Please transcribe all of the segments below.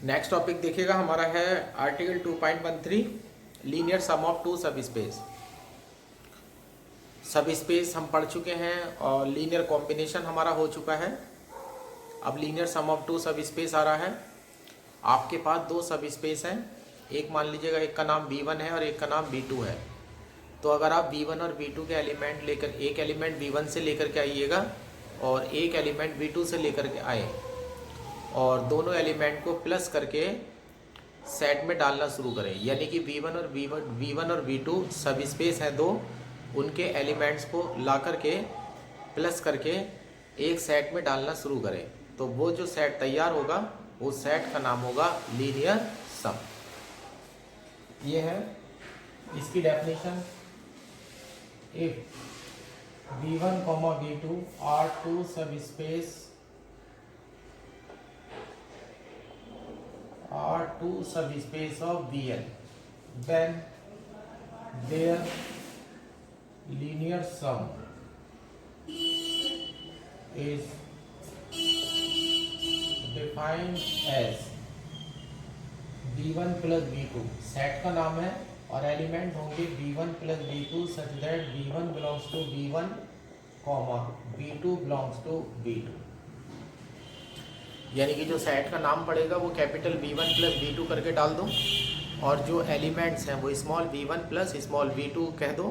Next topic देखिएगा हमारा है article 2.13 linear sum of two sub space. Sub space हम पढ़ चुके हैं और लीनियर कॉम्बिनेशन हमारा हो चुका है। अब linear sum of two sub space आ रहा है। आपके पास दो सब स्पेस हैं, एक मान लीजिएगा एक का नाम V1 है और एक का नाम V2 है। तो अगर आप V1 और V2 के एलिमेंट लेकर एक एलिमेंट V1 से लेकर के आइएगा और एक एलिमेंट V2 से लेकर के आए और दोनों एलिमेंट को प्लस करके सेट में डालना शुरू करें, यानी कि V1 और V2 सब स्पेस हैं दो, उनके एलिमेंट्स को ला करके प्लस करके एक सेट में डालना शुरू करें, तो वो जो सेट तैयार होगा उस सेट का नाम होगा लीनियर सम। ये है इसकी definition. If V1, V2 are two subspace of Vn, then their linear sum is defined as V1 plus V2। Set का नाम है और एलिमेंट होंगे V1 plus V2 such that V1 belongs to V1, V2 belongs to V2। यानी कि जो set का नाम पड़ेगा वो कैपिटल V1 प्लस V2 करके डाल दो और जो एलिमेंट्स हैं वो small V1 plus small V2 कह दो,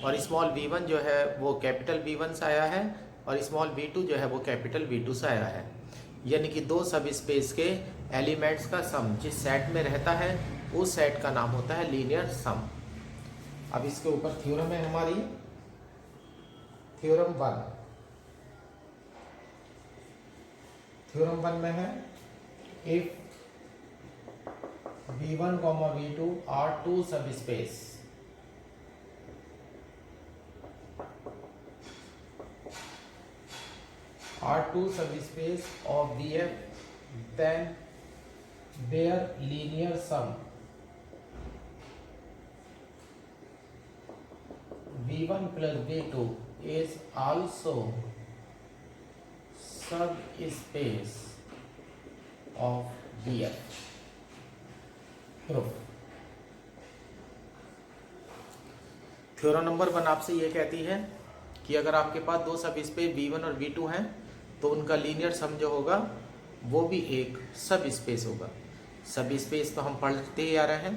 और स्मॉल V1 जो है वो कैपिटल V1 से आया है और स्मॉल V2 जो है वो कैपिटल V2 से आया है। यानी कि दो सब स्पेस के एलिमेंट्स का सम जिस सेट में रहता है उस सेट का नाम होता है लीनियर सम। अब इसके ऊपर थ्योरम है हमारी, थ्योरम 1 में है if V1, V2 are two subspace of Vf, then their linear sum V1 plus V2 is also subspace of Vf। Proof. Theorem number 1 आपसे ये कहती है कि अगर आपके पास दो सब स्पेस V1 और V2 हैं तो उनका लीनियर सम जो होगा वो भी एक सब स्पेस होगा। सब स्पेस तो हम पढ़ते ही आ रहे हैं,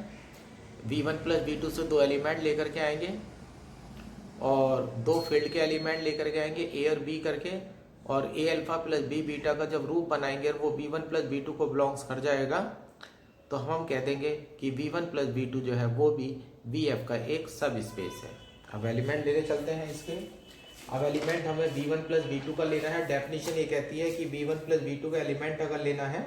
V1 प्लस V2 से दो एलिमेंट लेकर के आएंगे और दो फील्ड के एलिमेंट लेकर के आएंगे A और B करके, और A alpha plus B beta का जब रूप बनाएंगे और वो V1 प्लस V2 को बिलोंग्स कर जाएगा तो हम कह देंगे कि V1 प्लस V2 जो है वो भी Vf का एक सब स्पेस है। अब एलिमेंट लेने चलते हैं इसके। अब एलिमेंट हमें V1 प्लस V2 का लेना है। डेफिनेशन ये कहती है कि V1 प्लस V2 का एलिमेंट अगर लेना है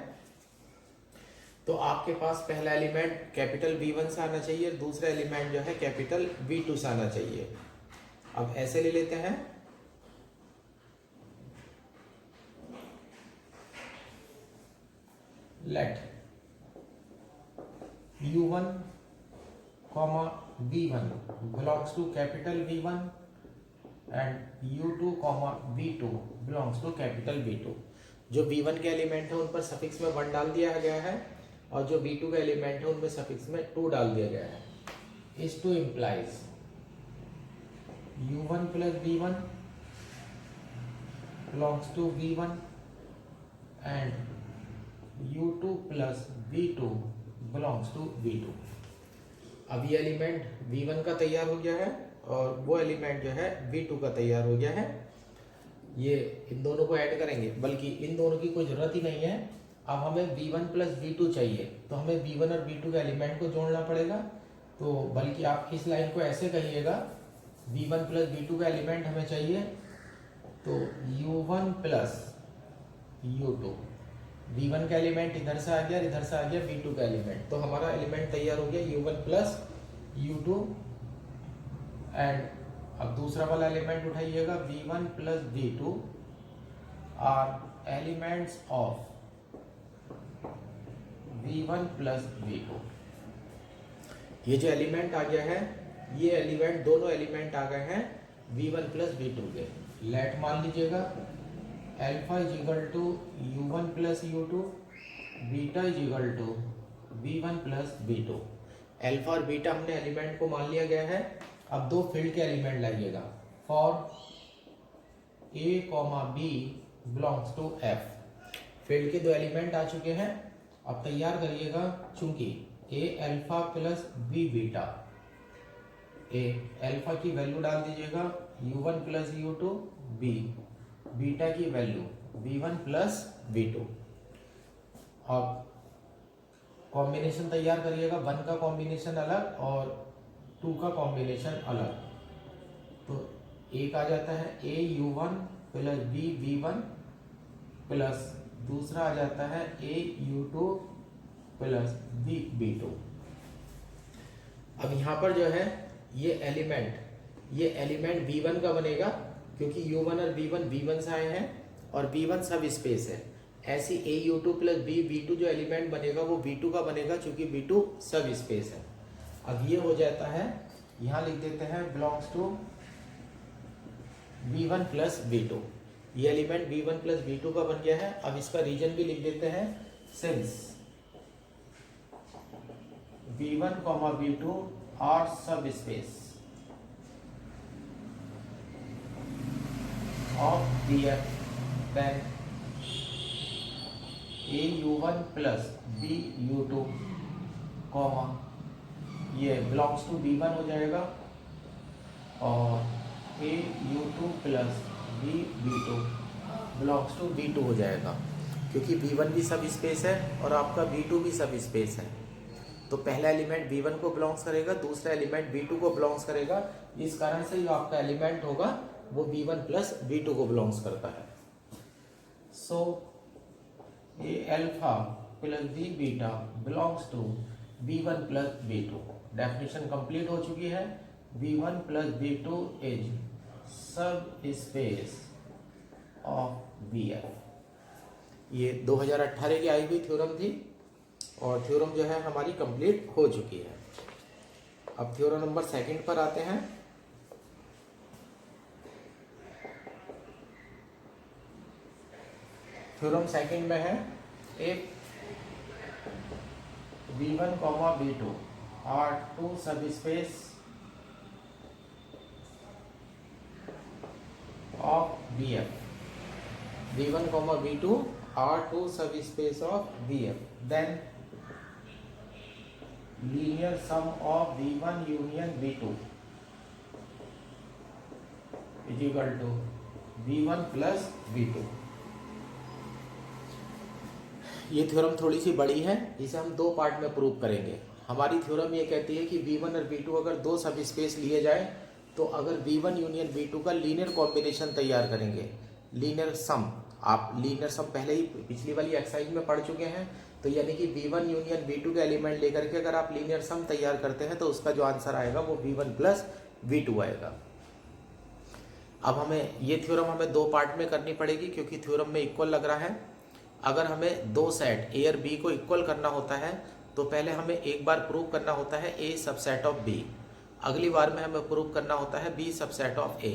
तो आपके पास पहला एलिमेंट कैपिटल V1 से आना चाहिए, दूसरा एलिमेंट जो है कैपिटल V2 से आना चाहिए। अब ऐसे ले लेते हैं, late U1, V1 belongs to capital V1 and U2, V2 belongs to capital V2। जो V1 के एलिमेंट है उन पर सफिक्स में 1 डाल दिया गया है और जो V2 के एलिमेंट है उनमें सफिक्स में 2 डाल दिया गया है। इस to implies U1 plus V1 belongs to V1 and U2 plus V2 belongs to V2। अब ये एलिमेंट V1 का तैयार हो गया है और वो एलिमेंट जो है V2 का तैयार हो गया है। ये इन दोनों को ऐड करेंगे, बल्कि इन दोनों की कोई ज़रूरत ही नहीं है। अब हमें V1 प्लस V2 चाहिए तो हमें V1 और V2 के एलिमेंट को जोड़ना पड़ेगा। तो बल्कि आप इस लाइन को ऐसे कहिएगा, V1 प्लस V2 का एलिमेंट हमें चाहिए तो U1 प्लस U2, V1 का एलिमेंट इधर से आ गया, इधर से आ गया V2 का एलिमेंट, तो हमारा एलिमेंट तैयार हो गया U1 प्लस U2। एंड अब दूसरा वाला एलिमेंट उठाइएगा, V1 plus V2 are elements of V1 plus V2। ये जो एलिमेंट आ गया है, ये एलिमेंट दोनों एलिमेंट आ गए हैं V1 प्लस V2 के। लेट मान लीजिएगा alpha is equal to U1 plus U2 beta is equal to V1 plus V2। Alpha और बीटा हमने एलिमेंट को मान लिया गया है। अब दो फील्ड के एलिमेंट लाइएगा। For A, B belongs to F। Field के दो एलिमेंट आ चुके हैं। अब तैयार करिएगा, चूंकि A alpha plus B beta, A alpha की वैल्यू डाल दीजिएगा U1 plus U2, B beta की वैल्यू V1 प्लस V2। अब कॉम्बिनेशन तैयार करिएगा, 1 का कॉम्बिनेशन अलग और 2 का कॉम्बिनेशन अलग। तो एक आ जाता है A U1 plus B V1 plus दूसरा आ जाता है A U2 plus B B2। अब यहाँ पर जो है ये एलिमेंट V1 का बनेगा, क्योंकि U1 और V1 से आए हैं और V1 सब स्पेस है। ऐसी A U2 plus B V2 जो एलिमेंट बनेगा वो V2 का बनेगा, क्योंकि V2 सब स्पेस है। अब ये हो जाता है, यहाँ लिख देते हैं belongs to V1 plus V2। ये एलिमेंट V1 प्लस V2 का बन गया है। अब इसका रीजन भी लिख देते हैं, सिंस V1, V2 आर सब space of BF, then A U1 plus B U2 comma ये बिलोंग्स टू V1 हो जाएगा और A U2 plus B V2 belongs to V2 हो जाएगा, क्योंकि V1 भी सब स्पेस है और आपका V2 भी सब स्पेस है। तो पहला एलिमेंट V1 को बिलोंग्स करेगा, दूसरा एलिमेंट V2 को बिलोंग्स करेगा। इस कारण से जो आपका एलिमेंट होगा वो V1 प्लस V2 को बिलोंग्स करता है। So A alpha plus B beta belongs to V1 plus V2। Definition complete हो चुकी है। V1 plus V2 is sub space of BF। ये 2018 की आई हुई थ्योरम थी और थ्योरम जो है हमारी कंप्लीट हो चुकी है। अब थ्योरम नंबर 2 पर आते हैं। थ्योरम 2 में है, एक V1, V2 are two sub space of BF। V1, V2 are two sub space of BF, then linear sum of V1 union V2 is equal to V1 plus V2। ये theorem थोड़ी सी बड़ी है, इसे हम 2 part में prove करेंगे। हमारी theorem ये कहती है कि V1 और V2 अगर 2 सब स्पेस लिए जाए तो अगर V1 यूनियन V2 का लीनियर कॉम्बिनेशन तैयार करेंगे, लीनियर सम, आप लीनियर सम पहले ही पिछली वाली एक्सरसाइज में पढ़ चुके हैं। तो यानी कि V1 यूनियन V2 के एलिमेंट लेकर के अगर आप लीनियर सम तैयार करते हैं तो उसका जो आंसर आएगा वो V1 प्लस V2 आएगा। अब हमें ये थ्योरम हमें 2 पार्ट में करनी पड़ेगी, क्योंकि थ्योरम में इक्वल लग रहा है। अगर हमें 2 सेट A और B को इक्वल करना होता है तो पहले हमें एक बार प्रूव करना होता है A सबसेट ऑफ B, अगली बार में हमें प्रूव करना होता है B सबसेट ऑफ A।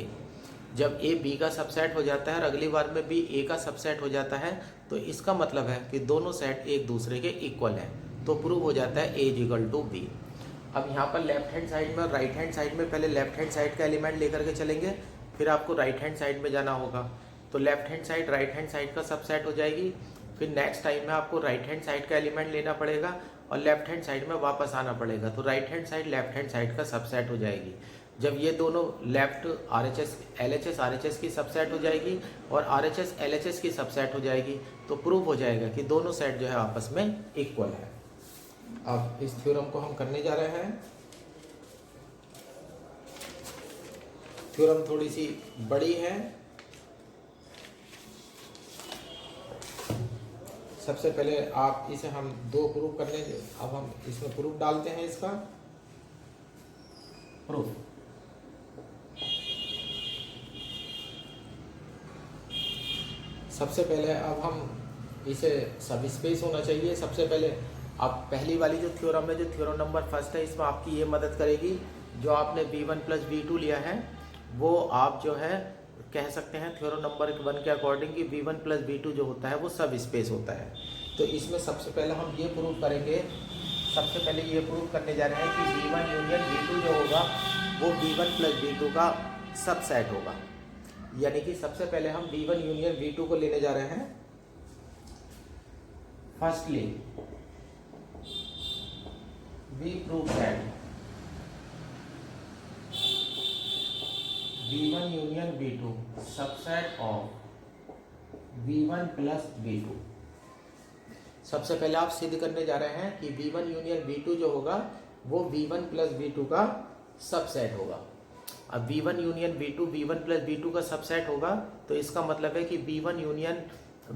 जब A B का सबसेट हो जाता है और अगली बार में B A का सबसेट हो जाता है तो इसका मतलब है कि दोनों सेट एक दूसरे के इक्वल हैं, तो प्रूव हो जाता है A इक्वल टू B। अब यहाँ पर लेफ्ट हैंड साइड में और राइट हैंड साइड में पहले लेफ्ट हैंड साइड का एलिमेंट लेकर के चलेंगे, फिर आपको राइट हैंड साइड में जाना होगा। तो left hand side right hand side का सबसेट हो जाएगी। फिर नेक्स्ट टाइम में आपको राइट हैंड साइड का एलिमेंट लेना पड़ेगा और लेफ्ट हैंड साइड में वापस आना पड़ेगा, तो right hand side left hand side का सबसेट हो जाएगी। जब ये दोनों लेफ्ट LHS RHS की सबसेट हो जाएगी और RHS LHS की सबसेट हो जाएगी, तो प्रूव हो जाएगा कि दोनों सेट जो है आपस में इक्वल है। अब इस थ्योरम को हम करने जा रहे हैं। थ्योरम थोड़ी सी बड़ी है। सबसे पहले आप इसे हम 2 प्रूफ करने, अब हम इसमें प्रूफ डालते हैं। इसका प्रूफ सबसे पहले अब हम इसे सब स्पेस होना चाहिए। सबसे पहले आप पहली वाली जो थ्योरम है, जो थ्योरम नंबर 1 है, इसमें आपकी ये मदद करेगी। जो आपने V1 प्लस V2 लिया है वो आप जो है कह सकते हैं थ्योरम नंबर 1 के अकॉर्डिंग कि V1 प्लस V2 जो होता है वो सब स्पेस होता है। तो इसमें सबसे पहले हम ये प्रूव करेंगे, सबसे पहले ये प्रूव करने जा रहे हैं कि V1 यूनियन V2 जो होगा वो V1 प्लस V2 का सबसेट होगा। यानी कि सबसे पहले हम V1 यूनियन V2 को लेने जा रहे हैं। Firstly we prove that V1 union V2 subset of V1 plus V2। सबसे पहले आप सिद्ध करने जा रहे हैं कि V1 यूनियन V2 जो होगा वो V1 प्लस V2 का सबसेट होगा। अब V1 union V2 V1 plus V2 का सबसेट होगा तो इसका मतलब है कि V1 यूनियन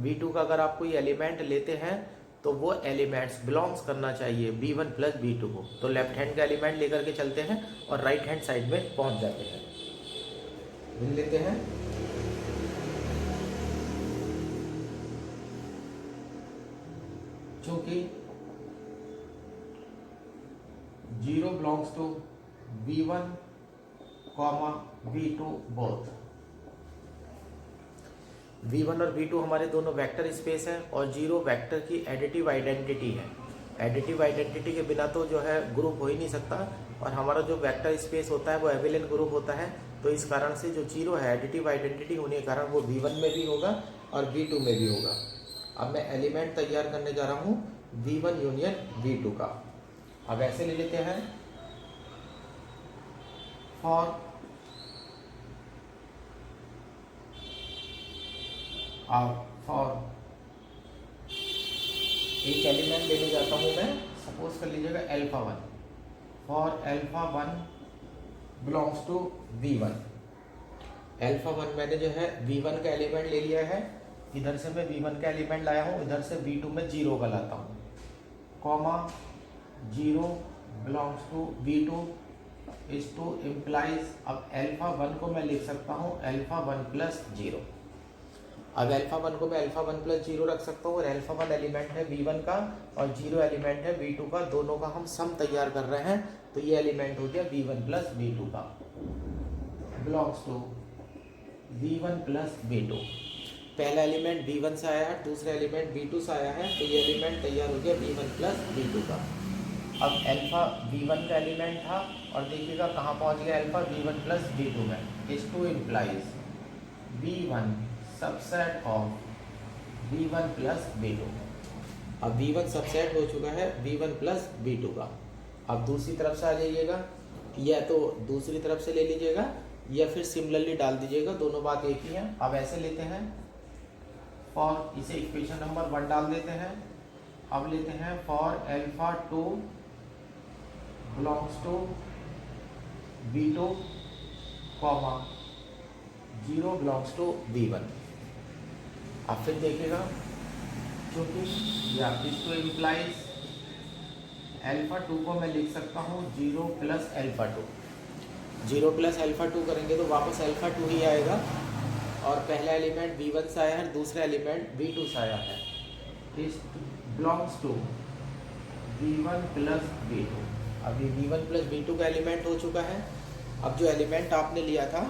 V2 का अगर आप कोई एलिमेंट लेते हैं तो वो एलिमेंट्स बिलोंग्स करना चाहिए V1 प्लस V2 को। तो लेफ्ट हैंड का एलिमेंट लेकर के चलते हैं और राइट हैंड साइड में पहुंच जाते हैं। लिख लेते हैं चूंकि 0 belongs to V1 V2 both. V1 और V2 हमारे दोनों वेक्टर स्पेस है और 0 वेक्टर की एडिटिव आइडेंटिटी है। एडिटिव आइडेंटिटी के बिना तो जो है ग्रुप हो ही नहीं सकता, और हमारा जो वेक्टर स्पेस होता है वो एबिलियन ग्रुप होता है। तो इस कारण से जो 0 है एडिटिव आइडेंटिटी होने के कारण वो V1 में भी होगा और V2 में भी होगा। अब मैं एलिमेंट तैयार करने जा रहा हूँ V1 यूनियन V2 का। अब ऐसे ले लेते हैं फॉर एक एलिमेंट लेने जाता हूं मैं, सपोज कर लीजिएगा α1। For α1 belongs to V1। α1 मैंने जो है V1 का एलिमेंट ले लिया है, इधर से मैं V1 का एलिमेंट लाया हूं, इधर से V2 में 0 का लाता हूं, comma 0 belongs to V2 is to implies. अब α1 को मैं लिख सकता हूं α1 प्लस 0। अब α1 को मैं α1 प्लस 0 रख सकता हूँ, और α1 एलिमेंट है V1 का और 0 एलिमेंट है V2 का, दोनों का हम सम तैयार कर रहे हैं। तो ये एलिमेंट हो गया V1 प्लस V2 का, belongs to V1 plus V2। पहला एलिमेंट V1 से आया है, दूसरा एलिमेंट V2 से आया है, तो ये एलिमेंट तैयार हो गया V1 प्लस V2 का। अब अल्फा V1 का एलिमेंट था और देखिएगा कहाँ पहुँच गया अल्फा V1 प्लस V2 में। इस to implies V1 subset of V1 plus V2। अब V1 सबसेट हो चुका है V1 प्लस V2 का। अब दूसरी तरफ से आ जाइएगा, या तो दूसरी तरफ से ले लीजिएगा या फिर सिमिलरली डाल दीजिएगा, दोनों बात एक ही है। अब ऐसे लेते हैं फॉर, इसे इक्वेशन नंबर 1 डाल देते हैं। अब लेते हैं for alpha 2 belongs to V2 comma 0 belongs to V1। अब फिर देखिएगा क्योंकि या इसको इम्प्लाइज अल्फा 2 को मैं लिख सकता हूँ 0 प्लस अल्फा 2। 0 प्लस अल्फा 2 करेंगे तो वापस अल्फा 2 ही आएगा, और पहला एलिमेंट V1 से आया है, दूसरा एलिमेंट V2 से आया है। इस belongs to V1 plus V2। अभी V1 प्लस V2 का एलिमेंट हो चुका है। अब जो एलिमेंट आपने लिया था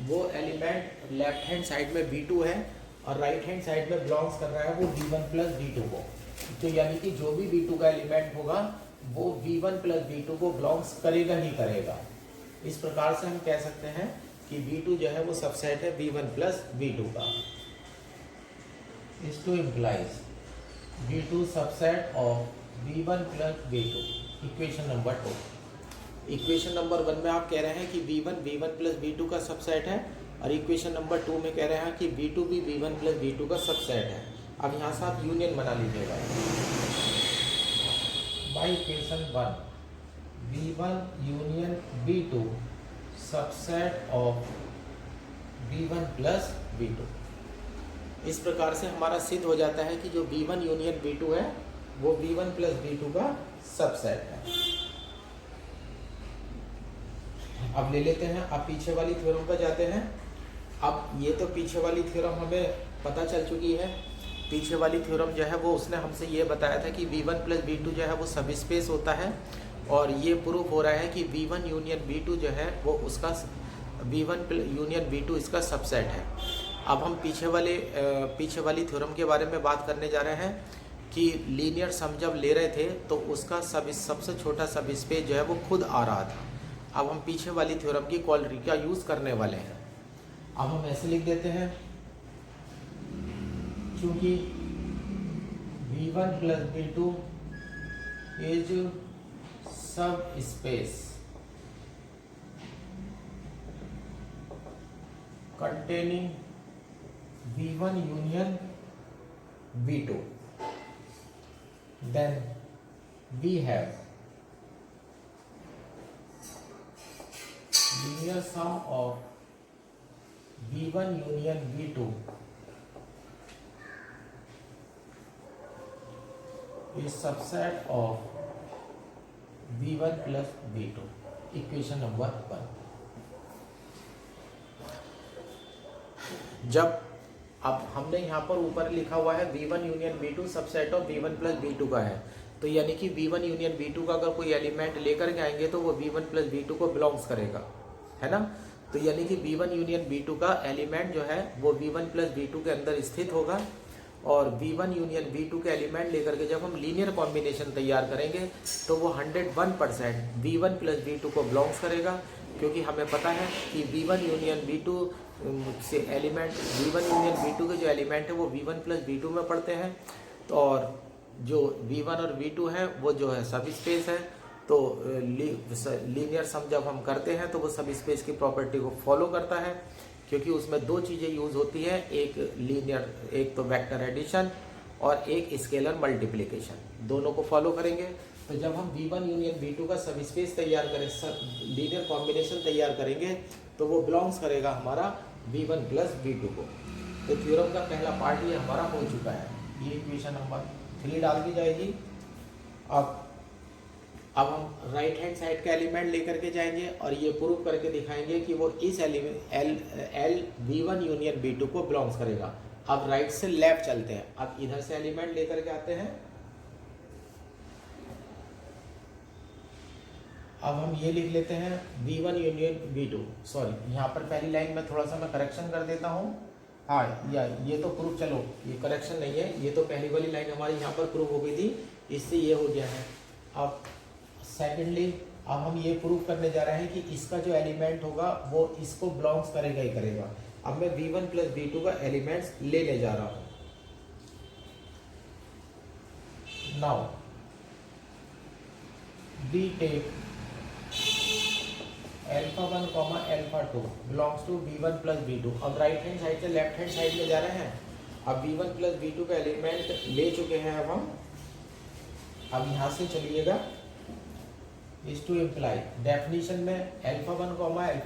वो एलिमेंट लेफ्ट हैंड साइड में V2 है और राइट हैंड साइड में बिलोंग्स कर रहा है वो V1 प्लस V2 को। तो यानी कि जो भी V2 का एलिमेंट होगा वो V1 प्लस V2 को बिलोंग्स करेगा ही करेगा। इस प्रकार से हम कह सकते हैं कि V2 जो है वो सबसेट है V1 प्लस V2 का। इस to implies V2 subset of V1 plus V2। Equation number 2। Equation number 1 में आप कह रहे हैं कि V1 प्लस V2 का सबसेट है, और इक्वेशन नंबर 2 में कह रहे हैं कि V2 भी V1 प्लस V2 का सबसेट है। अब यहाँ से आप यूनियन बना लीजिएगा। By equation 1 V1 union V2 subset of V1 plus V2। इस प्रकार से हमारा सिद्ध हो जाता है कि जो V1 यूनियन V2 है वो V1 प्लस V2 का सबसेट है। अब ले लेते हैं, अब पीछे वाली थ्योरम पर जाते हैं। अब ये तो पीछे वाली थ्योरम हमें पता चल चुकी है। पीछे वाली थ्योरम जो है वो उसने हमसे ये बताया था कि V1 प्लस V2 जो है वो सब स्पेस होता है, और ये प्रूफ हो रहा है कि V1 यूनियन V2 जो है वो उसका V1 यूनियन V2 इसका सबसेट है। अब हम पीछे वाली थ्योरम के बारे में बात करने जा रहे हैं कि लीनियर सम जब ले रहे थे तो उसका सबसे छोटा सब स्पेस जो है वो खुद आ रहा था। अब हम पीछे वाली थ्योरम की क्वालिटी का यूज़ करने वाले हैं। अब हम ऐसे लिख देते हैं, क्योंकि V1 plus V2 is sub space containing V1 union V2, then we have linear sum of V1 union V2 is subset of V1 plus V2, equation number 1। जब अब हमने यहाँ पर ऊपर लिखा हुआ है V1 union V2 subset of V1 plus V2 का है, तो यानी कि V1 यूनियन V2 का अगर कोई एलिमेंट लेकर के आएंगे तो वो V1 प्लस V2 को बिलोंग्स करेगा, है ना। तो यानी कि V1 यूनियन V2 का एलिमेंट जो है वो V1 प्लस V2 के अंदर स्थित होगा, और V1 यूनियन V2 के एलिमेंट लेकर के जब हम लीनियर कॉम्बिनेशन तैयार करेंगे तो वो 101% V1 प्लस V2 को बिलोंग्स करेगा, क्योंकि हमें पता है कि V1 यूनियन V2 से एलिमेंट V1 यूनियन V2 के जो एलिमेंट है वो V1 प्लस V2 में पढ़ते हैं, तो और जो V1 और V2 है वो जो है सब स्पेस है। तो लीनियर सम जब हम करते हैं तो वो सब स्पेस की प्रॉपर्टी को फॉलो करता है, क्योंकि उसमें दो चीज़ें यूज़ होती हैं, एक तो वेक्टर एडिशन और एक स्केलर मल्टीप्लिकेशन, दोनों को फॉलो करेंगे। तो जब हम V1 यूनियन V2 का सब स्पेस तैयार करें, लीनियर कॉम्बिनेशन तैयार करेंगे, तो वो बिलोंग्स करेगा हमारा V1 प्लस V2 को। तो थ्योरम का पहला पार्ट ये हमारा हो चुका है, ये इक्वेशन नंबर 3 डाल दी जाएगी। अब हम राइट हैंड साइड का एलिमेंट लेकर के जाएंगे और ये प्रूव करके दिखाएंगे कि वो इस एलिमेंट V1 यूनियन V2 को बिलोंग्स करेगा। अब राइट से लेफ्ट चलते हैं, अब इधर से एलिमेंट लेकर के आते हैं। अब हम ये लिख लेते हैं V1 यूनियन V2, सॉरी यहाँ पर पहली लाइन में थोड़ा सा मैं करेक्शन कर देता हूँ। हाँ, ये तो प्रूफ, चलो ये करेक्शन नहीं है, ये तो पहली वाली लाइन हमारी यहाँ पर प्रूफ हो गई थी, इससे ये हो गया है। अब सेकेंडली अब हम ये प्रूव करने जा रहे हैं कि इसका जो एलिमेंट होगा वो इसको बिलोंग्स करेगा ही करेगा। अब मैं V1 प्लस V2 का एलिमेंट्स लेने जा रहा हूँ। Now we take α1, α2 belongs to V1 plus V2। अब राइट हैंड साइड से लेफ्ट हैंड साइड में जा रहे हैं। अब V1 प्लस V2 का एलिमेंट ले चुके हैं अब हम। अब यहाँ से चलिएगा, इज टू इम्प्लाई डेफिनेशन में α1,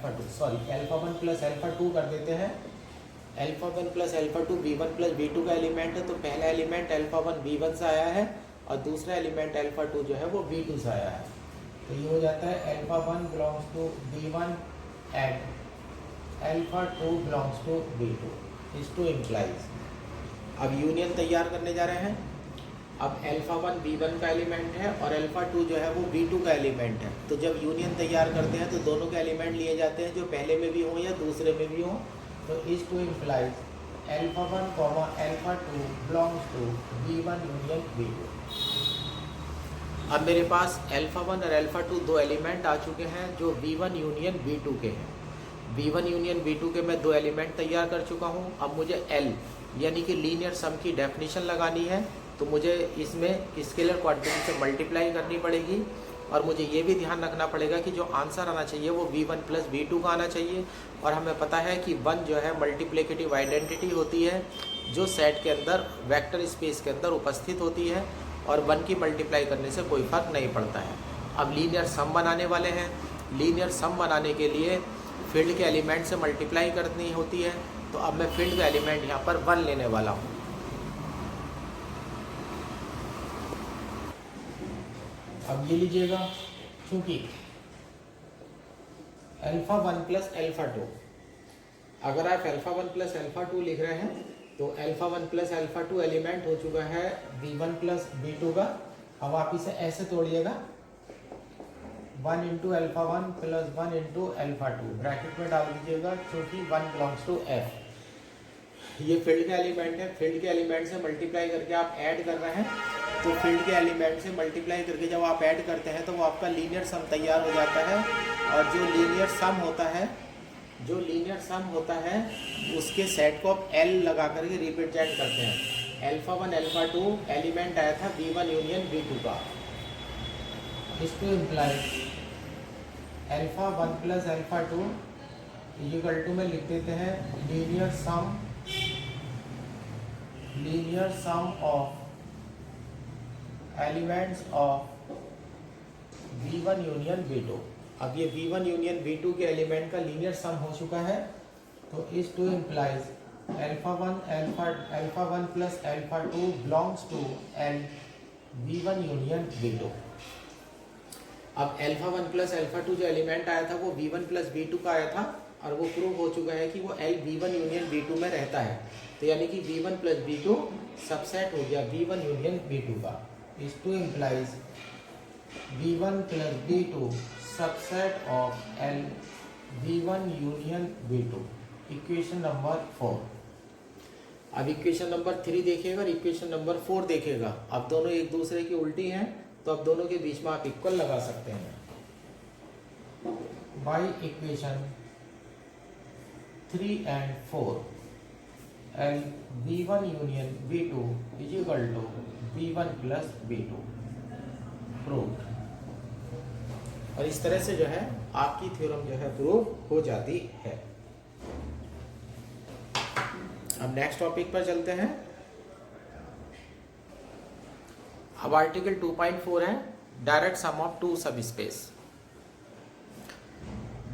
α2 सॉरी α1 प्लस α2 कर देते हैं। α1 प्लस α2 V1 प्लस V2 का एलिमेंट है, तो पहला एलिमेंट α1 V1 से आया है और दूसरा एलिमेंट α2 जो है वो V2 से आया है। तो ये हो जाता है α1 belongs to V1 and α2 belongs to V2, is to implies. अब यूनियन तैयार करने जा रहे हैं। अब α1 V1 का एलिमेंट है और α2 जो है वो V2 का एलिमेंट है। तो जब यूनियन तैयार करते हैं तो दोनों के एलिमेंट लिए जाते हैं, जो पहले में भी हों या दूसरे में भी हों। तो is to implies α1, α2 belongs to V1 union V2। अब मेरे पास α1 और α2 दो एलिमेंट आ चुके हैं जो V1 यूनियन V2 के हैं। V1 यूनियन V2 के मैं दो एलिमेंट तैयार कर चुका हूँ। अब मुझे L यानी कि लीनियर सम की डेफिनेशन लगानी है, तो मुझे इसमें स्केलर क्वांटिटी से मल्टीप्लाई करनी पड़ेगी, और मुझे ये भी ध्यान रखना पड़ेगा कि जो आंसर आना चाहिए वो V1 प्लस V2 का आना चाहिए। और हमें पता है कि 1 जो है मल्टीप्लिकेटिव आइडेंटिटी होती है, जो सेट के अंदर वेक्टर स्पेस के अंदर उपस्थित होती है, और 1 की मल्टीप्लाई करने से कोई फर्क नहीं पड़ता है। अब लीनियर सम बनाने वाले हैं। लीनियर सम बनाने के लिए फील्ड के एलिमेंट से मल्टीप्लाई करनी होती है, तो अब मैं फील्ड का एलिमेंट यहाँ पर 1 लेने वाला हूँ। अब ये लीजिएगा, क्योंकि α1 प्लस α2, अगर आप α1 प्लस α2 लिख रहे हैं तो α1 प्लस α2 एलिमेंट हो चुका है V1 प्लस V2 का। अब आप इसे ऐसे तोड़िएगा, 1 इंटू α1 प्लस 1 इंटू α2 ब्रैकेट में डाल दीजिएगा, क्योंकि 1 बिलोंग्स टू F। ये फील्ड के एलिमेंट है, फील्ड के एलिमेंट से मल्टीप्लाई करके आप ऐड कर रहे हैं, तो फील्ड के एलिमेंट से मल्टीप्लाई करके जब आप ऐड करते हैं तो वो आपका लीनियर सम तैयार हो जाता है। और जो लीनियर सम होता है उसके सेट को आप L लगा करके रिप्रेजेंट करते हैं। अल्फा 1 अल्फा 2 एलिमेंट आया था V1 यूनियन V2 का, इसको implies alpha 1 plus alpha 2 equal to में लिख देते हैं linear sum of elements of V1 union V2। अब ये V1 यूनियन V2 के एलिमेंट का लीनियर सम हो चुका है, तो इस to implies alpha 1 plus alpha 2 belongs to V1 union V2। अब अल्फा 1 प्लस अल्फा 2 जो एलिमेंट आया था वो V1 प्लस V2 का आया था, और वो प्रूव हो चुका है कि वो V1 यूनियन V2 में रहता है। तो यानी कि V1 प्लस V2 सबसेट हो गया V1 यूनियन V2 का। इस to implies V1 plus V2 subset of V1 union V2। Equation number 4। अब इक्वेशन नंबर 3 देखिएगा और इक्वेशन नंबर 4 देखिएगा। अब दोनों एक दूसरे की उल्टी हैं, तो अब दोनों के बीच में आप इक्वल लगा सकते हैं। By equation 3 and 4 V1 union V2 is equal to V1 plus V2 prove. और इस तरह से जो है आपकी थ्योरम जो है प्रूव हो जाती है। अब नेक्स्ट टॉपिक पर चलते हैं। अब आर्टिकल 2.4 है direct sum of two sub space.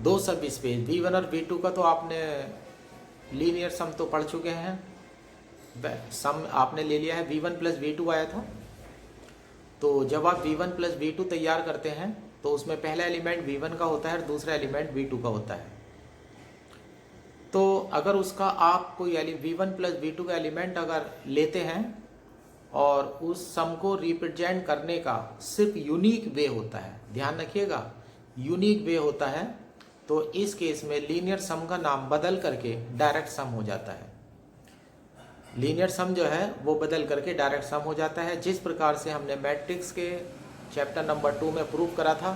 दो सब स्पेस V1 और V2 का तो आपने लीनियर सम तो पढ़ चुके हैं। सम आपने ले लिया है, V1 प्लस V2 आया था। तो जब आप V1 प्लस V2 तैयार करते हैं तो उसमें पहला एलिमेंट V1 का होता है और दूसरा एलिमेंट V2 का होता है। तो अगर उसका आप कोई V1 प्लस V2 का एलिमेंट अगर लेते हैं और उस सम को रिप्रेजेंट करने का सिर्फ यूनिक वे होता है, ध्यान रखिएगा यूनिक वे होता है, तो इस केस में लीनियर सम का नाम बदल करके डायरेक्ट सम हो जाता है। लीनियर सम जो है वो बदल करके डायरेक्ट सम हो जाता है। जिस प्रकार से हमने मैट्रिक्स के चैप्टर नंबर 2 में प्रूव करा था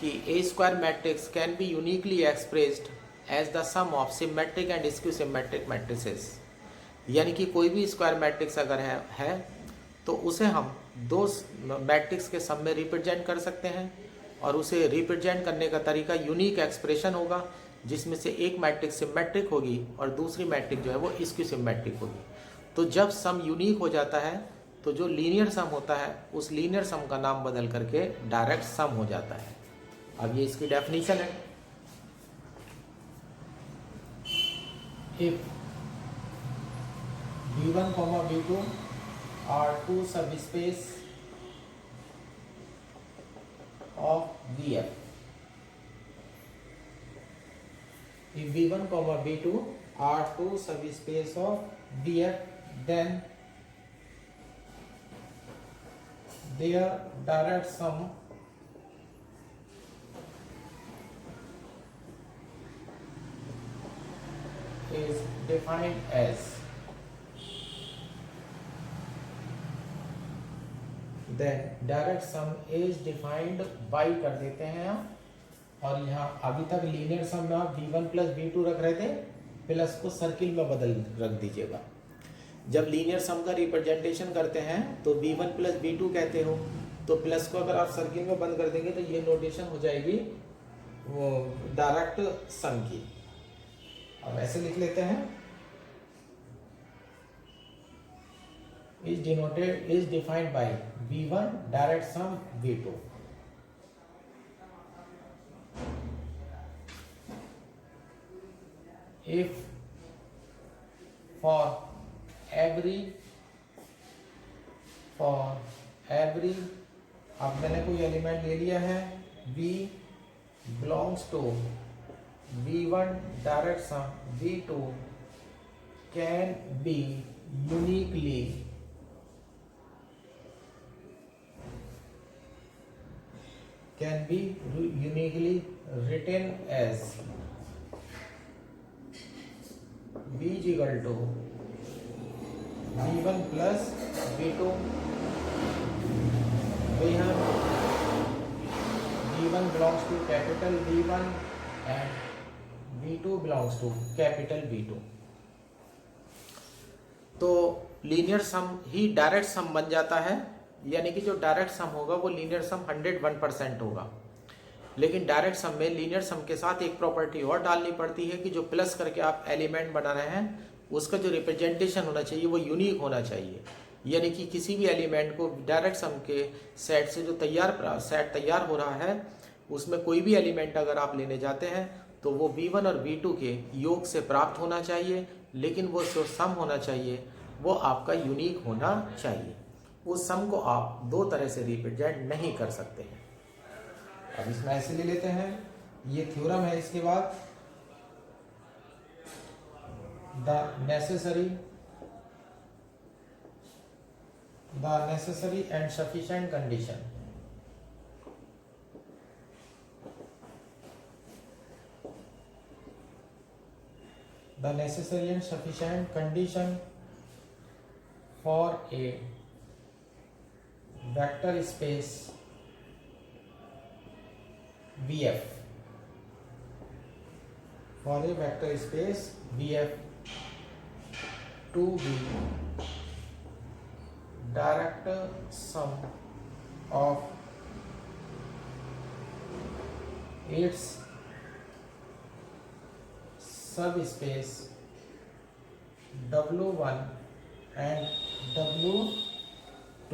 कि a square matrix can be uniquely expressed as the sum of symmetric and skew symmetric matrices. यानी कि कोई भी स्क्वायर मैट्रिक्स अगर है तो उसे हम दो मैट्रिक्स के सम में रिप्रेजेंट कर सकते हैं, और उसे रिप्रेजेंट करने का तरीका यूनिक एक्सप्रेशन होगा, जिसमें से एक मैट्रिक्स सिमेट्रिक होगी और दूसरी मैट्रिक जो है वो स्क्यू सिमेट्रिक होगी। तो जब सम यूनिक हो जाता है तो जो लीनियर सम होता है उस लीनियर सम का नाम बदल करके डायरेक्ट सम हो जाता है। अब ये इसकी डेफिनेशन है। If V1, V2 are two subspace of VF. If V1, V2 are two subspace of VF, then their direct sum is defined as then direct sum is defined by कर देते हैं आप, और यहाँ अभी तक लीनियर सम में आप V1 प्लस V2 रख रहे थे, प्लस को सर्किल में बदल रख दीजिएगा। जब लीनियर सम का रिप्रेजेंटेशन करते हैं तो V1 प्लस V2 कहते हो, तो प्लस को अगर आप सर्किल में बंद कर देंगे तो ये नोटेशन हो जाएगी वो डायरेक्ट सम की। अब ऐसे लिख लेते हैं, is defined by V1 direct sum V2. If for every अब मैंने कोई एलिमेंट ले लिया है, V belongs to V1 direct sum V2 can be uniquely written as V is equal to V1 plus V2, we have V1 belongs to capital V1 and V2 belongs to capital V2. तो linear सम ही direct sum बन जाता है, यानी कि जो direct sum होगा वो linear सम 101% होगा। लेकिन डायरेक्ट सम में लीनियर सम के साथ एक प्रॉपर्टी और डालनी पड़ती है कि जो प्लस करके आप एलिमेंट बना रहे हैं उसका जो रिप्रेजेंटेशन होना चाहिए वो यूनिक होना चाहिए, यानी कि किसी भी एलिमेंट को डायरेक्ट सम के सेट से जो सेट तैयार हो रहा है उसमें कोई भी एलिमेंट अगर आप लेने जाते हैं तो वो V1 और V2 के योग से प्राप्त होना चाहिए, लेकिन वो जो सम होना चाहिए वो आपका यूनिक होना चाहिए। उस सम को आप दो तरह से रिप्रेजेंट नहीं कर सकते हैं। अब इसमें ऐसे ले लेते हैं, ये थ्योरम है। इसके बाद the necessary and sufficient condition, the necessary and sufficient condition for a vector space VF, for a vector space VF to be direct sum of its subspace W1 and W2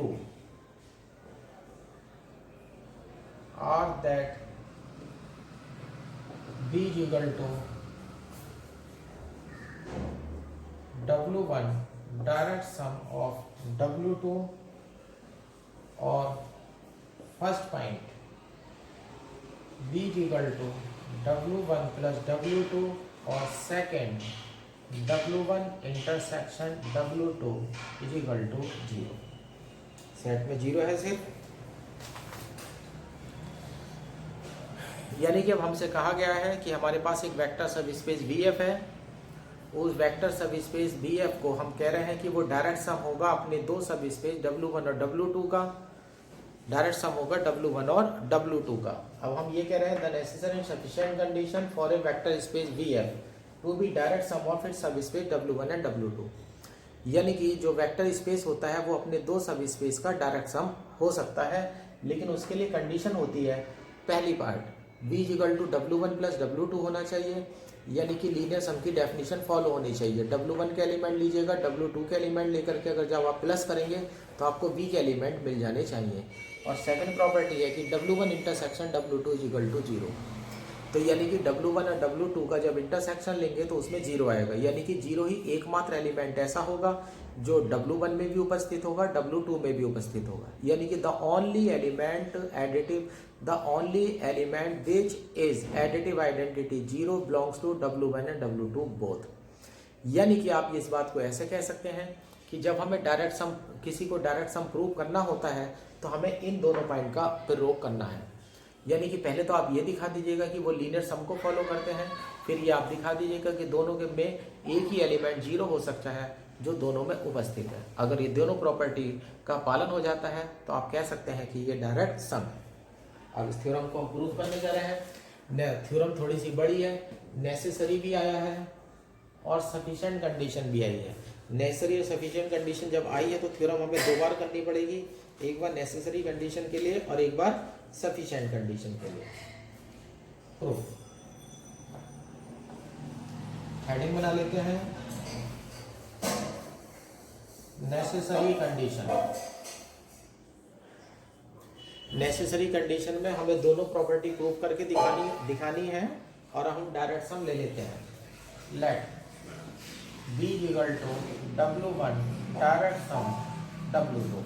are that B is equal to W1 direct sum of W2, or first point B is equal to W1 plus W2, और second W1 intersection W2 is equal to 0। Set में 0 है सिर्फ, यानी कि अब हमसे कहा गया है कि हमारे पास एक वेक्टर सब स्पेस VF है। उस वेक्टर सब स्पेस VF को हम कह रहे हैं कि वो डायरेक्ट सम होगा अपने दो सब स्पेस W1 और W2 का, डायरेक्ट सम होगा W1 और W2 का। अब हम ये कह रहे हैं the necessary and sufficient condition for a vector space VF to be direct sum of its sub space W1 and W2, यानी कि जो वेक्टर स्पेस होता है वो अपने दो सब स्पेस का डायरेक्ट सम हो सकता है, लेकिन उसके लिए कंडीशन होती है पहली part B is equal to W1 plus W2 होना चाहिए, यानी कि लीनियर सम की डेफिनेशन फॉलो होनी चाहिए। W1 के एलिमेंट लीजिएगा, W2 के एलिमेंट लेकर के अगर जब आप प्लस करेंगे तो आपको B के एलिमेंट मिल जाने चाहिए। और सेकंड प्रॉपर्टी है कि W1 intersection W2 is equal to 0, तो यानी कि W1 और W2 का जब इंटरसेक्शन लेंगे तो उसमें 0 आएगा, यानी कि 0 ही एकमात्र एलिमेंट ऐसा होगा जो W1 में भी उपस्थित होगा, W2 में भी उपस्थित होगा, यानी कि the only element which is additive identity 0 belongs to W1 and W2 both. यानी कि आप इस बात को ऐसे कह सकते हैं कि जब हमें डायरेक्ट सम किसी को डायरेक्ट सम प्रूव करना होता है तो हमें इन दोनों पॉइंट का प्रयोग करना है, यानी कि पहले तो आप ये दिखा दीजिएगा कि वो लीनियर सम को फॉलो करते हैं, फिर ये आप दिखा दीजिएगा कि दोनों के में एक ही एलिमेंट 0 हो सकता है जो दोनों में उपस्थित है। अगर ये दोनों प्रॉपर्टी का पालन हो जाता है तो आप कह सकते हैं कि ये डायरेक्ट सम है। अब इस थ्योरम को हम प्रूव करने जा रहे हैं। थ्योरम थोड़ी सी बड़ी है, नेसेसरी भी आया है और सफिशिएंट कंडीशन भी आई है। नेसेसरी और सफिशिएंट कंडीशन जब आई है तो थ्योरम हमें दो बार करनी पड़ेगी, एक बार नेसेसरी कंडीशन के लिए और एक बार सफिशिएंट कंडीशन के लिए। प्रूफ हेडिंग बना लेते हैं, नेसेसरी कंडीशन। नेसेसरी कंडीशन में हमें दोनों प्रॉपर्टी प्रूव करके दिखानी है और हम डायरेक्ट सम ले लेते हैं। Let B equal to W1 direct sum W2।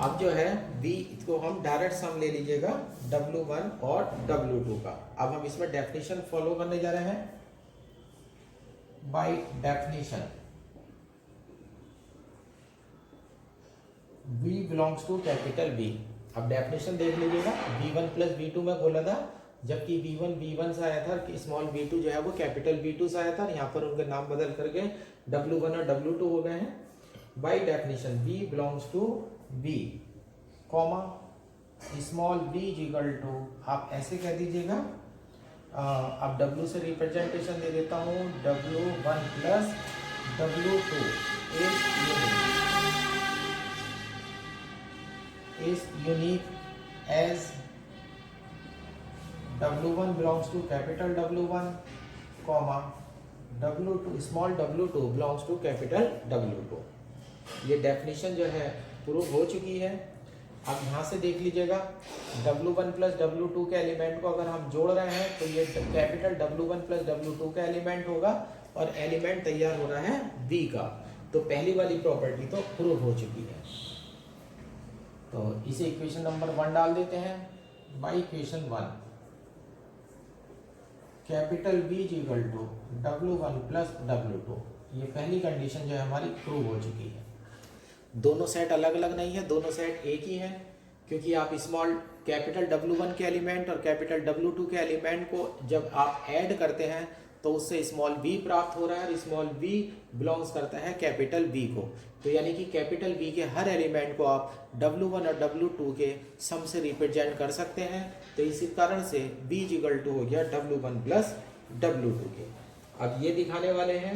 अब जो है B को हम डायरेक्ट सम ले लीजिएगा W1 और W2 का। अब हम इसमें डेफिनेशन फॉलो करने जा रहे हैं। By definition B belongs to capital B। अब डेफिनेशन देख लीजिएगा, B1 प्लस B2 में बोला था जबकि V1 से आया था कि स्मॉल v2 जो है वो कैपिटल V2 से आया था। यहाँ पर उनके नाम बदल करके W1 और W2 हो गए हैं। By definition V belongs to V, comma small v equal to, आप ऐसे कह दीजिएगा, अब W से रिप्रेजेंटेशन दे देता हूँ, W1 plus W2 is unique as W1 belongs to capital W1, comma W2 small w2 belongs to capital W2। ये definition जो है प्रूव हो चुकी है। अब यहाँ से देख लीजिएगा, W1 प्लस W2 के एलिमेंट को अगर हम जोड़ रहे हैं तो ये कैपिटल W1 प्लस W2 का एलिमेंट होगा और एलिमेंट तैयार हो रहा है V का। तो पहली वाली प्रॉपर्टी तो प्रूव हो चुकी है। तो इसे इक्वेशन नंबर 1 डाल देते हैं। By equation 1 capital V equal to W1 plus W2, ये पहली कंडीशन जो है हमारी प्रूव हो चुकी है। दोनों सेट अलग अलग नहीं है, दोनों सेट एक ही है, क्योंकि आप स्मॉल कैपिटल W1 के एलिमेंट और कैपिटल W2 के एलिमेंट को जब आप ऐड करते हैं तो उससे स्मॉल v प्राप्त हो रहा है और स्मॉल v बिलोंग्स करता है कैपिटल V को। तो यानी कि कैपिटल V के हर एलिमेंट को आप W1 और W2 के सम से रिप्रेजेंट कर सकते हैं। तो इसी कारण से v इक्वल टू हो गया W1 प्लस W2 के। अब ये दिखाने वाले हैं,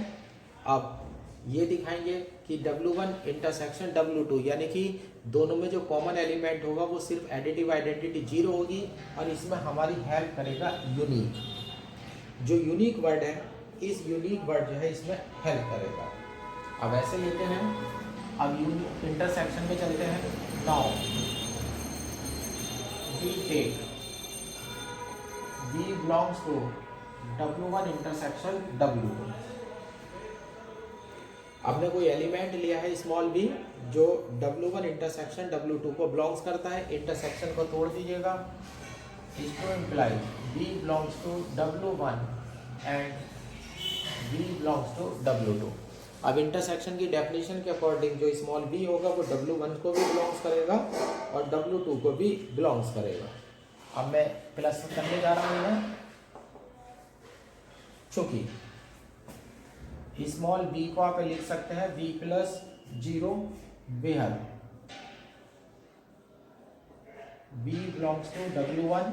अब ये दिखाएंगे कि W1 इंटरसेक्शन W2, यानी कि दोनों में जो कॉमन एलिमेंट होगा वो सिर्फ एडिटिव आइडेंटिटी 0 होगी और इसमें हमारी हेल्प करेगा यूनिक। जो यूनिक वर्ड है, इस यूनिक वर्ड जो है इसमें हेल्प करेगा। अब ऐसे लेते हैं, अब इंटरसेक्शन में चलते हैं। Now we take V belongs to W1 intersection W2। आपने कोई एलिमेंट लिया है स्मॉल v जो W1 इंटरसेक्शन W2 को बिलोंग्स करता है, इंटरसेक्शन को तोड़ दीजिएगा। इसको implies V belongs to W1 and V belongs to W2। अब इंटरसेक्शन की डेफिनेशन के अकॉर्डिंग जो स्मॉल v होगा वो W1 को भी बिलोंग्स करेगा और W2 को भी बिलोंग्स करेगा। अब मैं प्लस करने जा रहा हूँ, चूंकि स्मॉल v को आप लिख सकते हैं v प्लस 0 बेहद v belongs to W1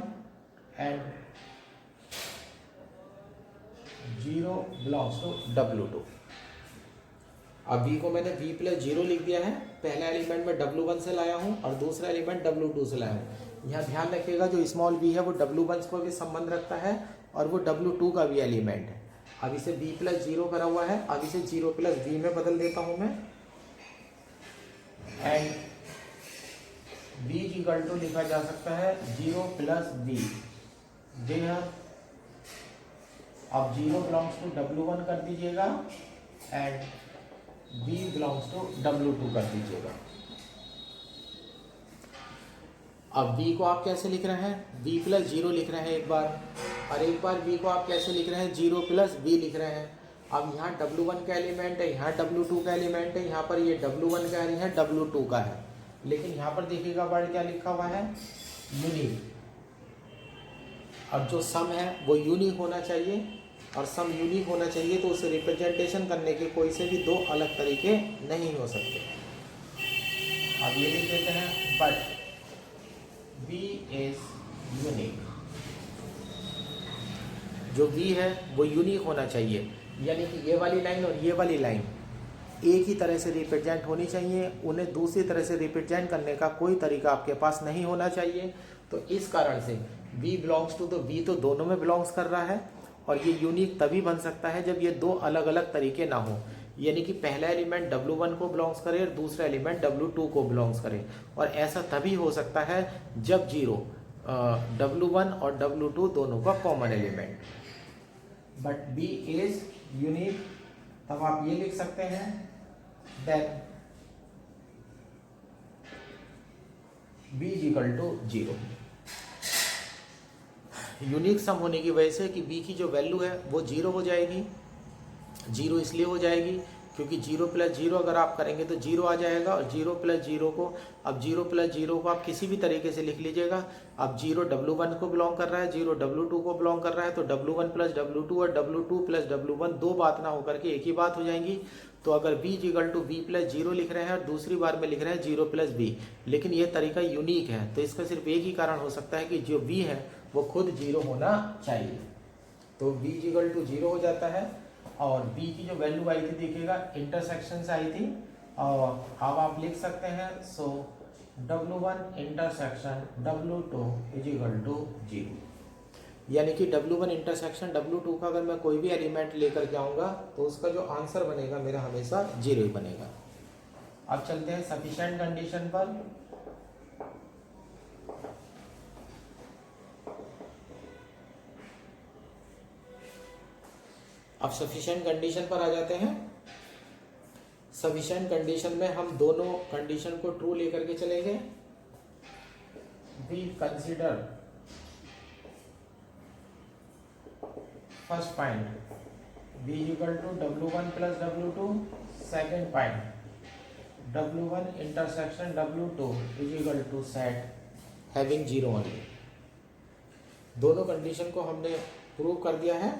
and 0 belongs to W2। अब v को मैंने v प्लस 0 लिख दिया है, पहला एलिमेंट मैं W1 से लाया हूं और दूसरा एलिमेंट W2 से लाया हूं। यहाँ ध्यान रखिएगा जो स्मॉल v है वो W1 को भी संबंध रखता है और वो W2 का भी एलिमेंट है। अब इसे v प्लस 0 करा हुआ है, अब इसे 0 प्लस v में बदल देता हूं मैं एंड v इक्वल टू लिखा जा सकता है 0 प्लस v। अब 0 बिलोंग्स टू W1 कर दीजिएगा and v belongs to W2 कर दीजिएगा। अब v को आप कैसे लिख रहे हैं, v प्लस 0 लिख रहे हैं एक बार, और एक बार v को आप कैसे लिख रहे हैं, 0 प्लस v लिख रहे हैं। अब यहाँ W1 का एलिमेंट है, यहाँ W2 का एलिमेंट है, यहाँ पर ये W1 का है, यहाँ W2 का है, लेकिन यहाँ पर देखिएगा वर्ड क्या लिखा हुआ है, यूनिक। अब जो सम है वो यूनिक होना चाहिए और सम यूनिक होना चाहिए, तो उसे रिप्रेजेंटेशन करने के कोई से भी दो अलग तरीके नहीं हो सकते। अब ये लिख देते हैं, बट V इज यूनिक। जो V है वो यूनिक होना चाहिए, यानी कि ये वाली लाइन और ये वाली लाइन एक ही तरह से रिप्रेजेंट होनी चाहिए, उन्हें दूसरी तरह से रिप्रेजेंट करने का कोई तरीका आपके पास नहीं होना चाहिए। तो इस कारण से V बिलोंग्स टू, तो V तो दोनों में बिलोंग्स कर रहा है और ये यूनिक तभी बन सकता है जब ये दो अलग अलग तरीके ना हो, यानी कि पहला एलिमेंट W1 को बिलोंग्स करे और दूसरा एलिमेंट W2 को बिलोंग्स करे। और ऐसा तभी हो सकता है जब 0 W1 और W2 दोनों का common element. But B is unique, तब आप ये लिख सकते हैं then B equal to 0। Unique sum होने की वजह से कि B की जो वैल्यू है वो 0 हो जाएगी। 0 इसलिए हो जाएगी क्योंकि 0 + 0 अगर आप करेंगे तो 0 आ जाएगा, और 0 + 0 को, अब 0 + 0 को आप किसी भी तरीके से लिख लीजिएगा। अब 0 W1 को बिलोंग कर रहा है, 0 W2 को बिलोंग कर रहा है, तो W1 + W2 और W2 + W1 दो बात ना होकर के एक ही बात हो जाएंगी। तो अगर B = V + 0 लिख रहे हैं और दूसरी बार में लिख रहे हैं 0 + B, लेकिन ये तरीका यूनिक है, तो इसका सिर्फ एक ही कारण हो सकता है कि जो B है वो खुद 0 होना चाहिए। तो B = 0 हो जाता है, और B की जो वैल्यू आई थी देखिएगा इंटरसेक्शन से आई थी, और अब आप लिख सकते हैं सो W1 इंटरसेक्शन W2 = 0, यानी कि W1 इंटरसेक्शन W2 का अगर मैं कोई भी एलिमेंट लेकर के आऊँगा तो उसका जो आंसर बनेगा मेरा हमेशा 0 ही बनेगा। अब चलते हैं सफिशिएंट कंडीशन पर। अब सफिशिएंट कंडीशन पर आ जाते हैं। सफिशिएंट कंडीशन में हम दोनों कंडीशन को ट्रू लेकर के चलेंगे। We consider first point V = W1 + W2, second point W1 intersection W2 = set having 0 only. दोनों कंडीशन को हमने प्रूव कर दिया है।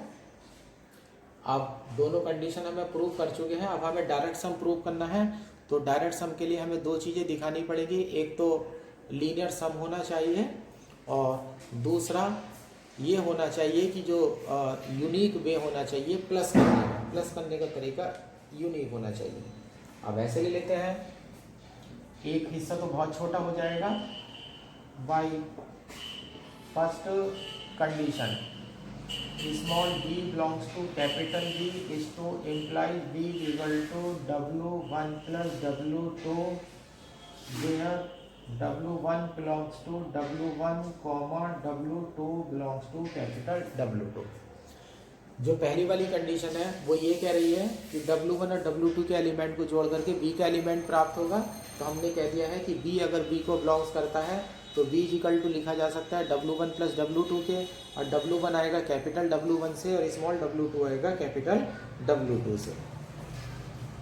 अब दोनों कंडीशन हमें प्रूव कर चुके हैं, अब हमें डायरेक्ट सम प्रूव करना है। तो डायरेक्ट सम के लिए हमें दो चीज़ें दिखानी पड़ेगी, एक तो लीनियर सम होना चाहिए, और दूसरा ये होना चाहिए कि जो यूनिक वे होना चाहिए प्लस करने का तरीका यूनिक होना चाहिए। अब ऐसे ले लेते हैं, एक हिस्सा तो बहुत छोटा हो जाएगा। By first condition small b belongs to capital B is to implies B = W1 + W2 where W1 belongs to W1, W2 belongs to capital W2। जो पहली वाली कंडीशन है वो ये कह रही है कि W1 और W2 के एलिमेंट को जोड़ करके B का एलिमेंट प्राप्त होगा। तो हमने कह दिया है कि B अगर B को बिलोंग्स करता है तो B = लिखा जा सकता है W1 + W2 के, और W1 आएगा कैपिटल W1 से और स्मॉल W2 आएगा कैपिटल W2 से।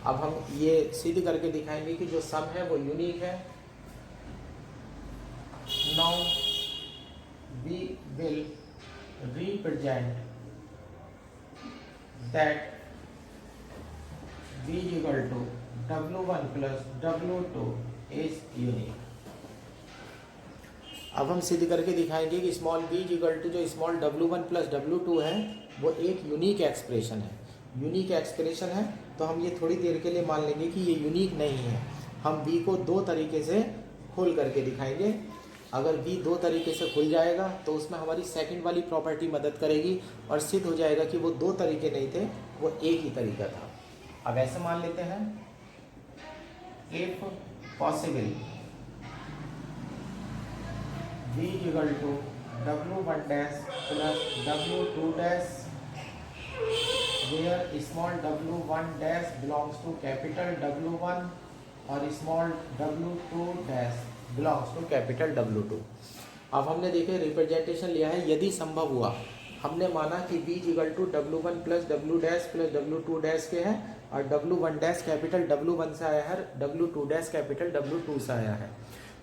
अब हम ये सिद्ध करके दिखाएंगे कि जो सम है वो यूनिक है। Now we will represent that B = W1 + W2 is unique। अब हम सिद्ध करके दिखाएंगे कि स्मॉल b = जो स्मॉल W1 + W2 है वो एक यूनिक एक्सप्रेशन है। यूनिक एक्सप्रेशन है तो हम ये थोड़ी देर के लिए मान लेंगे कि ये यूनिक नहीं है। हम b को दो तरीके से खोल करके दिखाएंगे। अगर b दो तरीके से खुल जाएगा तो उसमें हमारी सेकंड वाली प्रॉपर्टी मदद करेगी, और सिद्ध हो जाएगा कि वो दो तरीके नहीं थे, वो एक ही तरीका था। अब ऐसे मान लेते हैं, if possible b = W1 + W2 where small W1 belongs to capital W1 और small W2 belongs to capital W2। अब हमने देखे रिप्रेजेंटेशन लिया है, यदि संभव हुआ हमने माना कि B = W1 + W' + W2 के है, और W1 कैपिटल W1 से आया है, W2 कैपिटल W2 से आया है।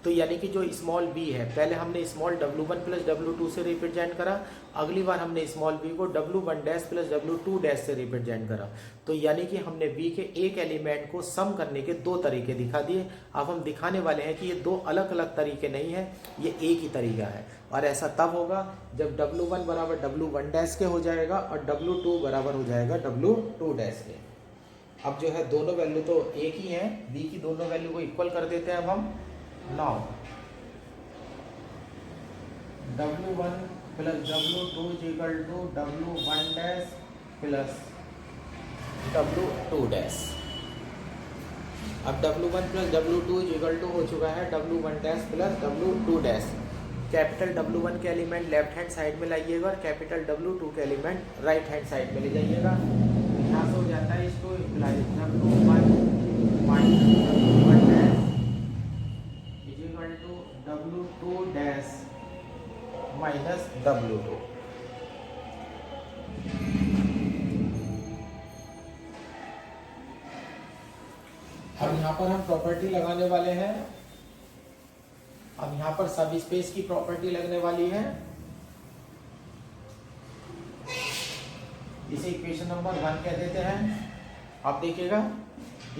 तो यानी कि जो स्मॉल b है, पहले हमने स्मॉल W1 + W2 से रिप्रेजेंट करा, अगली बार हमने स्मॉल b को W1 + W2 से रिप्रेजेंट करा। तो यानी कि हमने b के एक एलिमेंट को सम करने के दो तरीके दिखा दिए। अब हम दिखाने वाले हैं कि ये दो अलग अलग तरीके नहीं है, ये एक ही तरीका है, और ऐसा तब होगा जब W1 = W1 के हो जाएगा और W2 बराबर हो जाएगा W2 के। अब जो है दोनों वैल्यू तो एक ही है, b की दोनों वैल्यू को इक्वल कर देते हैं। अब हम Now W1 + W2 = W1 + W2। अब W1 + W2 हो चुका है W1 + W2। कैपिटल W1 के एलिमेंट लेफ्ट हैंड साइड में लाइएगा और कैपिटल W2 के एलिमेंट राइट हैंड साइड में ले जाइएगा। यहाँ से हो जाता है इसको imply W1 - W1 W2 minus W2। अब यहाँ पर हम प्रॉपर्टी लगाने वाले हैं। अब यहाँ पर सब स्पेस की प्रॉपर्टी लगने वाली है। इसे इक्वेशन नंबर 1 कह देते हैं। आप देखिएगा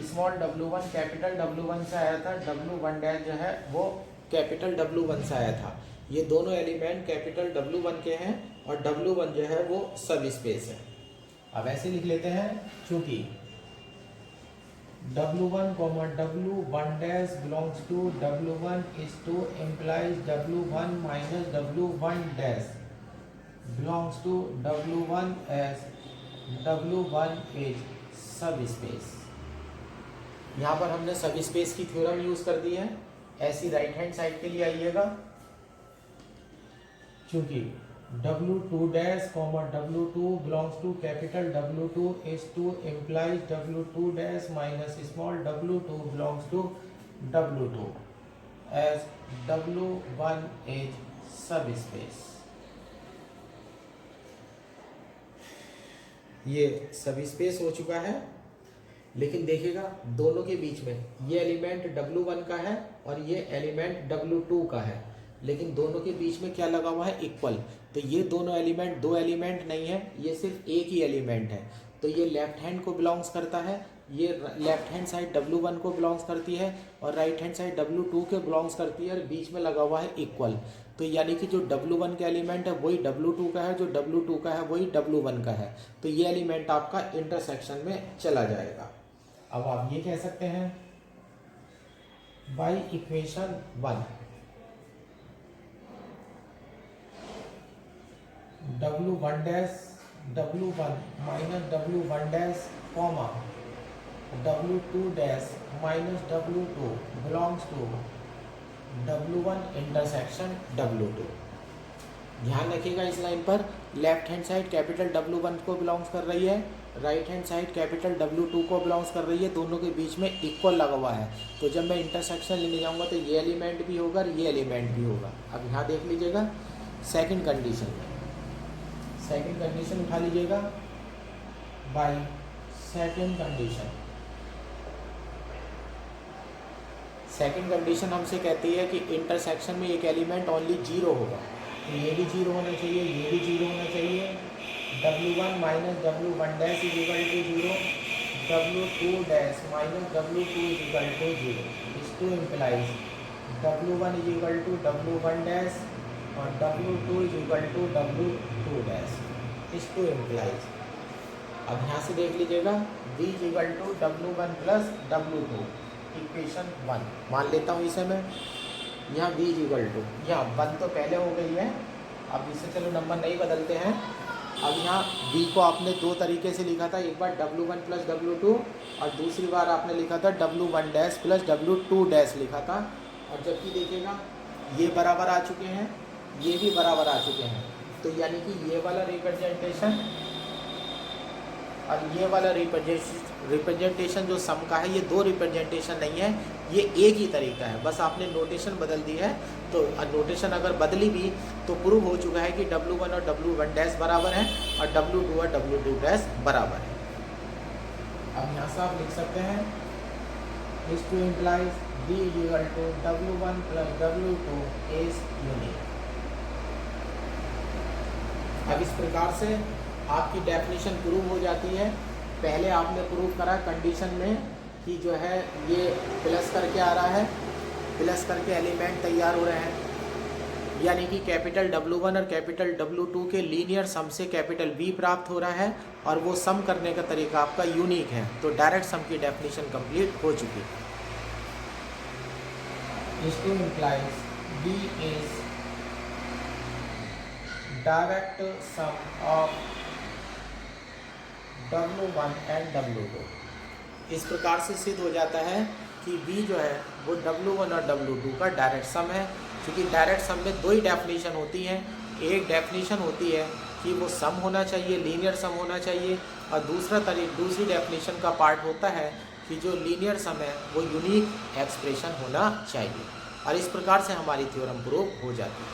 स्मॉल w1 कैपिटल W1 से आया था, W1 डैश जो है वो कैपिटल W1 से आया था। ये दोनों एलिमेंट कैपिटल W1 के हैं और W1 जो है वो सब स्पेस है। अब ऐसे लिख लेते हैं, चूंकि W1, W1 dash belongs to W1 is to implies W1 minus W1 dash belongs to W1 as W1 is सब स्पेस। यहाँ पर हमने सब स्पेस की थ्योरम यूज कर दी है। ऐसी राइट हैंड साइड के लिए आइएगा, चूंकि W2 dash W2 belongs to capital W2 is to implies W2 dash minus small w2 belongs to W2 as W1 is subspace। ये सब स्पेस हो चुका है, लेकिन देखिएगा दोनों के बीच में ये एलिमेंट W1 का है और ये एलिमेंट W2 का है, लेकिन दोनों के बीच में क्या लगा हुआ है, इक्वल। तो ये दोनों एलिमेंट दो एलिमेंट नहीं है, ये सिर्फ एक ही एलिमेंट है। तो ये लेफ्ट हैंड को बिलोंग्स करता है, ये लेफ्ट हैंड साइड W1 को बिलोंग्स करती है और राइट हैंड साइड W2 के बिलोंग्स करती है और बीच में लगा हुआ है इक्वल। तो यानी कि जो W1 का एलिमेंट है वही W2 का है, जो W2 का है वही W1 का है। तो ये एलिमेंट आपका इंटरसेक्शन में चला जाएगा। अब आप ये कह सकते हैं by equation 1 W1 dash W1 minus W1 dash comma W2 dash minus W2 belongs to W1 intersection W2। ध्यान रखिएगा इस लाइन पर left hand side capital W1 को बिलोंग्स कर रही है, right hand side capital W2 को बिलोंग्स कर रही है, दोनों के बीच में इक्वल लगा हुआ है। तो जब मैं इंटरसेक्शन लेने जाऊंगा तो ये एलिमेंट भी होगा और ये एलिमेंट भी होगा। अब यहाँ देख लीजिएगा सेकंड कंडीशन में, सेकंड कंडीशन उठा लीजिएगा by second condition. Second condition हमसे कहती है कि इंटरसेक्शन में एक एलिमेंट ओनली 0 होगा। तो ये भी 0 होना चाहिए, ये भी 0 होना चाहिए। W1 minus W1 dash is equal to 0, W2 dash minus W2 is equal to 0। इस to implies W1 is equal to W1 dash और W2 is equal to W2 dash. इस टू इम्प्लाइज, अब यहाँ से देख लीजिएगा V is equal to W1 plus W2 equation 1 मान लेता हूँ इसे मैं। यहाँ V इज इक्वल टू, यहाँ 1 तो पहले हो गई है, अब इससे चलो नंबर नहीं बदलते हैं। अब यहाँ V को आपने दो तरीके से लिखा था, एक बार W1 प्लस W2 और दूसरी बार आपने लिखा था W1 dash plus W2 dash लिखा था। और जबकि देखिएगा ये बराबर आ चुके हैं, ये भी बराबर आ चुके हैं। तो यानी कि ये वाला रिप्रेजेंटेशन और ये वाला रिप्रेजेंटेशन जो सम का है, ये दो रिप्रेजेंटेशन नहीं है, ये एक ही तरीका है, बस आपने नोटेशन बदल दी है। तो नोटेशन अगर बदली भी तो प्रूव हो चुका है कि W1 और W1 डैश बराबर है और W2 और W2 डैश बराबर है। अब यहाँ से आप लिख सकते हैं इस to implies V equal to W1 plus W2 is unique. अब इस प्रकार से आपकी डेफिनेशन प्रूव हो जाती है। पहले आपने प्रूव करा कंडीशन में कि जो है ये प्लस करके आ रहा है, प्लस करके एलिमेंट तैयार हो रहे हैं, यानी कि कैपिटल W1 और कैपिटल W2 के लीनियर सम से कैपिटल V प्राप्त हो रहा है और वो सम करने का तरीका आपका यूनिक है। तो डायरेक्ट सम की डेफिनेशन कंप्लीट हो चुकी है। This implies V is direct sum of W1 and W2। इस प्रकार से सिद्ध हो जाता है कि V जो है वो W1 और W2 का डायरेक्ट सम है। क्योंकि डायरेक्ट सम में दो ही डेफिनेशन होती हैं, एक डेफिनेशन होती है कि वो सम होना चाहिए, लीनियर सम होना चाहिए, और दूसरी डेफिनेशन का पार्ट होता है कि जो लीनियर सम है वो यूनिक एक्सप्रेशन होना चाहिए। और इस प्रकार से हमारी थ्योरम प्रूव हो जाती है।